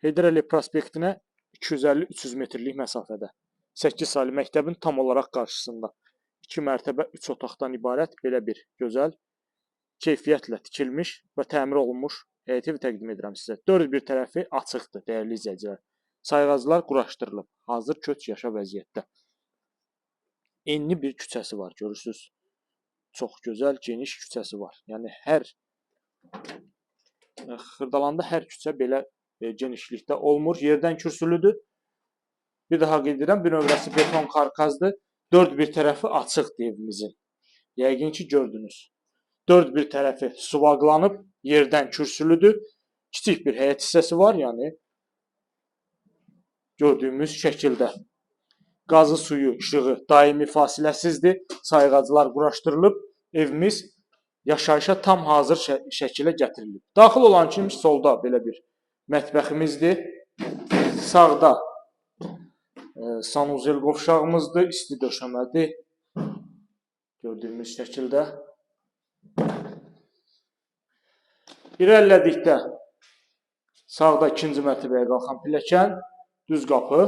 Heydər Əliyev prospektinə 250-300 metrlik məsafədə 8 saylı məktəbin tam olaraq qarşısında 2 mərtəbə 3 otaqdan ibarət belə bir gözəl, keyfiyyətlə tikilmiş və təmir olunmuş həyət evi təqdim edirəm sizə. Dörd bir tərəfi açıqdır, dəyərli izləyicilər. Sayğaclar quraşdırılıb, hazır köç yaşa vəziyyətdə. Enli bir küçəsi var, görürsünüz. Çox gözəl, geniş küçəsi var. Yəni Xırdalanda hər küçə belə genişlikdə olmur. Yerdən kürsülüdür. Bir daha qeyd edirəm, bir nömrəsi beton karkazdır. Dörd bir tərəfi açıqdır evimizin. Yəqin ki gördünüz. Dörd bir tərəfi suvaqlanıb, yerdən kürsülüdür. Kiçik bir həyət hissəsi var, yəni gördüyümüz şəkildə. Qazı, suyu, işığı daimi fasiləsizdir. Sayğaclar quraşdırılıb. Evimiz yaşayışa tam hazır şəkilə gətirilib. Daxil olan kimi solda belə bir mətbəximizdir. Sağda sanuzel qovşağımızdır, isti döşəmədir. Gördüyümüz şəkildə. İrəlilədikdə sağda ikinci mərtəbəyə qalxan pilləkən, düz qapı,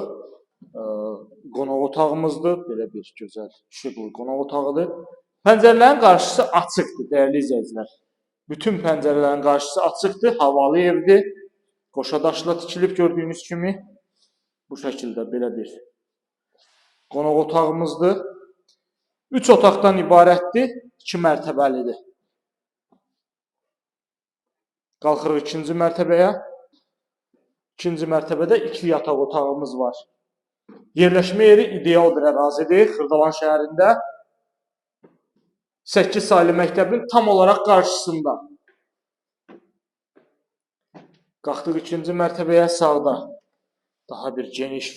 qonaq otağımızdır. Belə bir gözəl, işıqlı qonaq otağıdır. Pəncərələrin qarşısı açıqdır, dəyərli izləyicilər. Bütün pəncərələrin qarşısı açıqdır, havalı evdir. Qoşadaşla tikilib gördüyünüz kimi. Bu şəkildə belə bir qonaq otağımızdır. 3 otaqdan ibarətdir, 2 mərtəbəlidir. Qalxırıq ikinci mərtəbəyə. İkinci mərtəbədə 2 yataq otağımız var. Yerləşmə yeri ideal bir ərazidir, Xırdalan şəhərində. 8 saylı məktəbin tam olaraq qarşısında. Qalxdıq ikinci mərtəbəyə, sağda daha bir geniş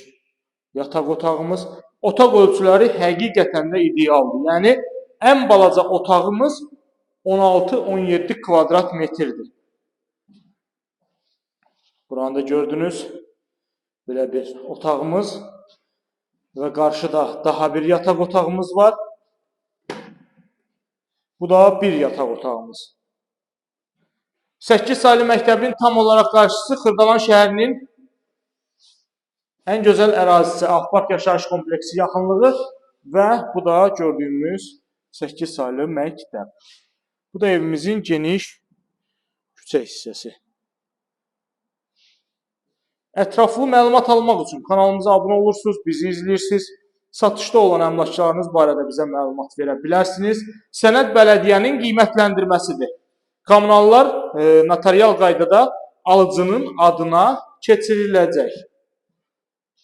yataq otağımız. Otaq ölçüləri həqiqətən də idealdır. Yəni, ən balaca otağımız 16-17 kvadrat metrdir. Buranı da gördünüz. Belə bir otağımız və qarşıda daha bir yataq otağımız var. Bu da bir yataq otağımız. 8 saylı məktəbin tam olaraq qarşısı Xırdalan şəhərinin ən gözəl ərazisi, Ağpark yaşayış kompleksi yaxınlığı və bu da gördüyümüz 8 saylı məktəb. Bu da evimizin geniş küçə hissəsi. Ətraflı məlumat almaq üçün kanalımıza abunə olursunuz, bizi izləyirsiniz. Satışda olan əmlaklarınız barədə bizə məlumat verə bilərsiniz. Sənəd bələdiyyənin qiymətləndirməsidir. Kommunallar notarial qaydada alıcının adına keçiriləcək.